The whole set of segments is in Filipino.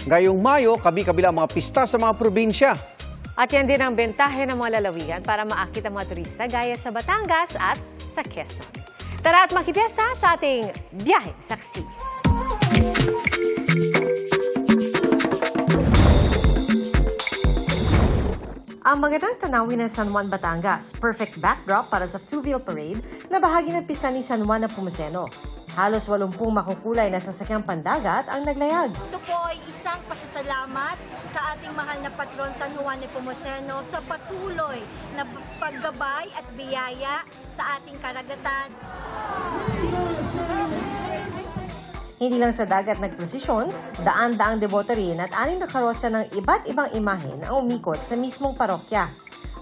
Ngayong Mayo, kabi-kabila ang mga pista sa mga probinsya. At yan din ang bentahe ng mga lalawigan para maakit ang mga turista gaya sa Batangas at sa Quezon. Tara at makipiesta sa ating Biyaheng Saksi. Ang magandang tanawin ng San Juan, Batangas, perfect backdrop para sa fluvial parade na bahagi ng pista ni San Juan Nepomuceno. Halos 80 makukulay na sasakyang pandagat ang naglayag. Ito po ay isang pasasalamat sa ating mahal na patron San Juan Nepomuceno sa patuloy na paggabay at biyaya sa ating karagatan. Hindi lang sa dagat nagprosesyon, daan-daang deboto rin at 6 na karosa ng iba't ibang imahen ang umikot sa mismong parokya.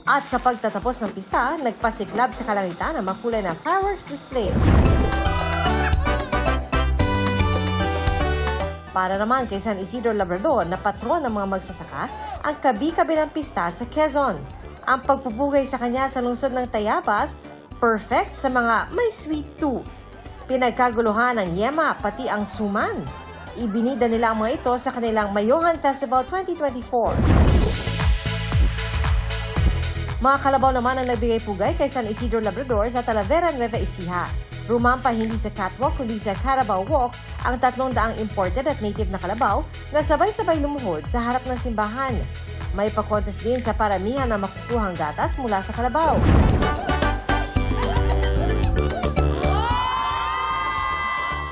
At sa pagtatapos ng pista, nagpasiklab sa kalangitan ang makulay na fireworks display. Para naman kay San Isidro Labrador na patron ng mga magsasaka, ang kabi-kabilang pista sa Quezon. Ang pagpupugay sa kanya sa lungsod ng Tayabas, perfect sa mga may sweet tooth. Pinagkaguluhan ng Yema pati ang Suman. Ibinida nila ang mga ito sa kanilang Mayohan Festival 2024. Mga kalabaw naman ang nagbigay pugay kay San Isidro Labrador sa Talavera, Nueva Ecija. Rumampa hindi sa catwalk kundi sa Carabao Walk ang 300 imported at native na kalabaw na sabay-sabay lumuhod sa harap ng simbahan. May pakontes din sa paramihan na makukuhang gatas mula sa kalabaw.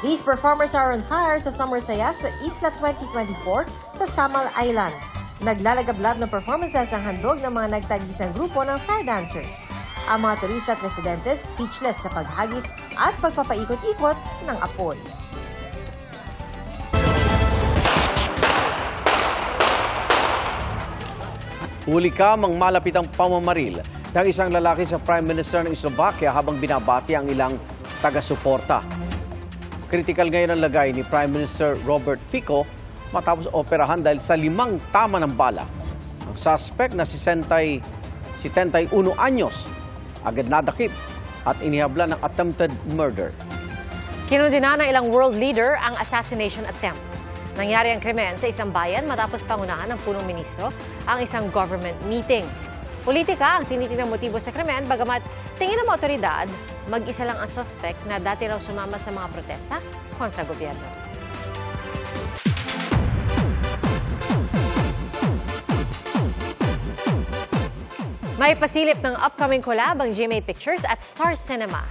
These performers are on fire sa Summer Saya sa Isla 2024 sa Samal Island. Naglalagablab ng performances ang handog ng mga nagtagisang grupo ng fire dancers. Ang mga turista at residente speechless sa paghagis at pagpapaikot-ikot ng apoy. Huli ka mang malapit ang pamamaril ng isang lalaki sa Prime Minister ng Slovakia habang binabati ang ilang taga-suporta. Critical ngayon ang lagay ni Prime Minister Robert Fico matapos operahan dahil sa 5 tama ng bala. Ang suspect na si 71 anyos agad nadakip at inihabla ng attempted murder. Kinundina ng ilang world leader ang assassination attempt. Nangyari ang krimen sa isang bayan matapos pangunahan ng punong ministro ang isang government meeting. Politika ang tinitingnan motibo sa krimen, bagamat tingin ng mga otoridad, mag-isa lang ang suspect na dati raw sumama sa mga protesta kontra gobyerno. May pasilip ng upcoming collab ang GMA Pictures at Star Cinema.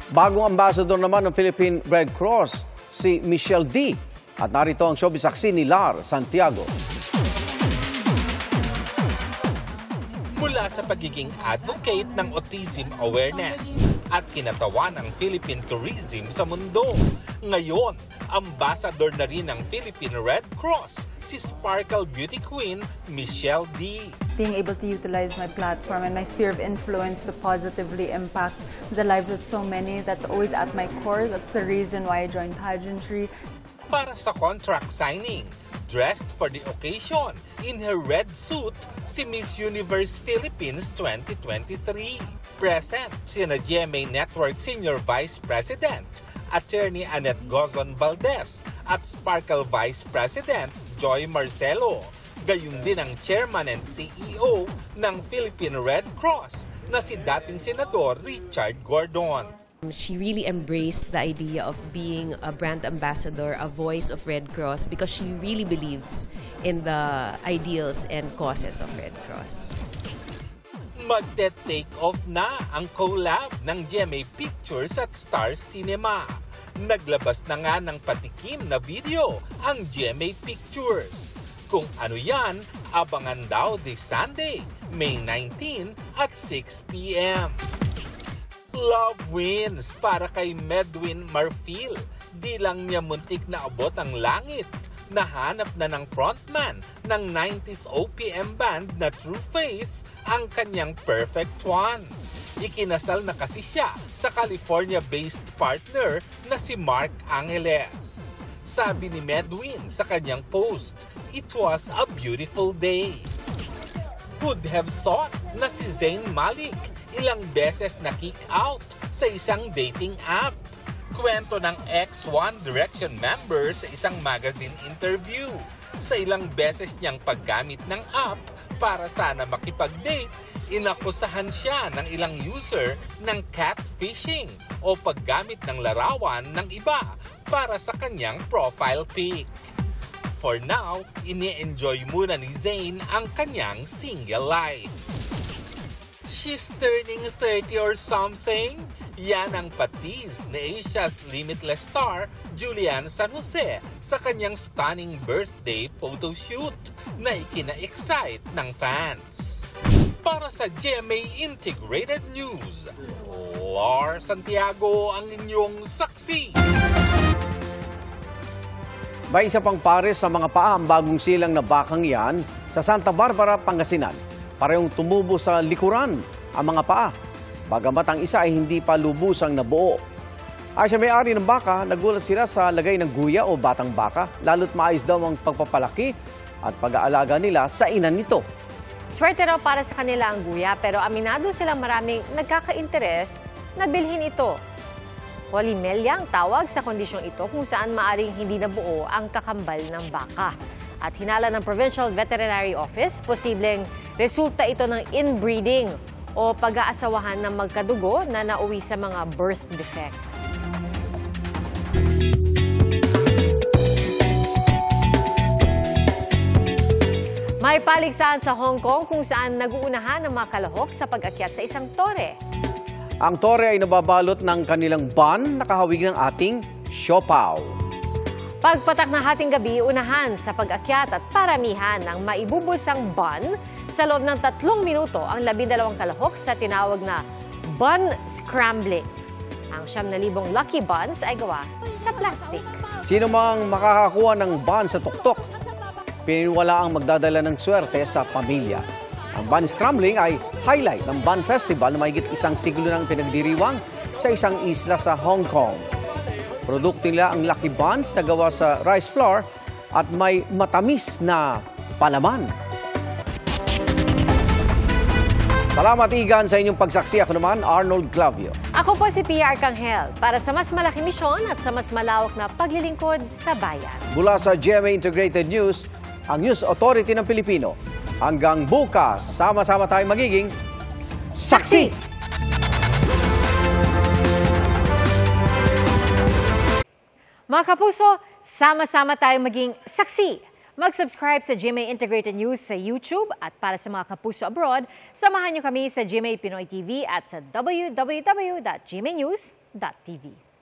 Bagong ambassador naman ng Philippine Red Cross, si Michelle D. At narito ang showbiz saksi ni Lar Santiago. Mula sa pagiging advocate ng autism awareness at kinatawan ng Philippine tourism sa mundo, ngayon, ambassador na rin ng Philippine Red Cross, si Sparkle Beauty Queen, Michelle D. Being able to utilize my platform and my sphere of influence to positively impact the lives of so many, that's always at my core. That's the reason why I joined pageantry. Para sa contract signing, dressed for the occasion in her red suit, si Miss Universe Philippines 2023. Present sina GMA Network Senior Vice President, Attorney Annette Gozon Valdez at Sparkle Vice President Joy Marcelo. Gayun din ang Chairman and CEO ng Philippine Red Cross na si dating Senador Richard Gordon. She really embraced the idea of being a brand ambassador, a voice of Red Cross, because she really believes in the ideals and causes of Red Cross. Magte-take off na ang collab ng GMA Pictures at Star Cinema. Naglabas na nga ng patikim na video ang GMA Pictures. Kung ano yan, abangan daw this Sunday, May 19 at 6 p.m. Love wins para kay Medwin Marfil. Di lang niya muntik na abot ang langit. Nahanap na ng frontman ng 90s OPM band na True Face ang kanyang perfect one. Ikinasal na kasi siya sa California-based partner na si Mark Angeles. Sabi ni Medwin sa kanyang post, "It was a beautiful day." Would have thought na si Zayn Malik ilang beses na kick out sa isang dating app. Kwento ng ex-One Direction member sa isang magazine interview. Sa ilang beses niyang paggamit ng app para sana makipag-date, inakusahan siya ng ilang user ng catfishing o paggamit ng larawan ng iba para sa kanyang profile pic. For now, ini-enjoy muna ni Zayn ang kanyang single life. She's turning 30 or something? Yan ang patiz ni Asia's Limitless star, Julian San Jose, sa kanyang stunning birthday photoshoot na ikina-excite ng fans. Para sa GMA Integrated News, Lars Santiago ang inyong saksi. May isa pang pares sa mga paa ang bagong silang na bakang yan sa Santa Barbara, Pangasinan. Parehong tumubo sa likuran ang mga paa. Bagamat ang isa ay hindi pa lubusang nabuo. Ay sa may-ari ng baka, nagulat sila sa lagay ng guya o batang baka, lalo't maayos daw ang pagpapalaki at pag-aalaga nila sa ina nito. Swerte raw para sa kanila ang guya, pero aminado silang maraming nagkaka-interes na bilhin ito. Polymelia ang tawag sa kondisyong ito kung saan maaring hindi nabuo ang kakambal ng baka. At hinala ng Provincial Veterinary Office, posibleng resulta ito ng inbreeding o pag-aasawahan ng magkadugo na nauwi sa mga birth defect. May paligsahan sa Hong Kong kung saan nag-uunahan ng mga kalahok sa pag-akyat sa isang tore. Ang tore ay nababalot ng kanilang ban na kahawig ng ating siopaw. Pagpatak ng hating gabi, unahan sa pag-akyat at paramihan ng maibubulsang bun. Sa loob ng 3 minuto, ang 12 kalahok sa tinawag na bun scrambling. Ang 9,000 lucky buns ay gawa sa plastic. Sino mang makakakuha ng ban sa tuktok, pininiwala ang magdadala ng swerte sa pamilya. Ang bun scrambling ay highlight ng Bun Festival na mahigit 1 siglo ng pinagdiriwang sa isang isla sa Hong Kong. Produkto nila ang Lucky Buns na gawa sa rice flour at may matamis na palaman. Salamat, Igan, sa inyong pagsaksi. Ako naman, Arnold Clavio. Ako po si Pia Arcangel para sa mas malaking misyon at sa mas malawak na paglilingkod sa bayan. Mula sa GMA Integrated News, ang News Authority ng Pilipino. Hanggang bukas, sama-sama tayong magiging saksi! Mga kapuso, sama-sama tayong maging saksi. Mag-subscribe sa GMA Integrated News sa YouTube at para sa mga kapuso abroad, samahan niyo kami sa GMA Pinoy TV at sa www.gmanews.tv.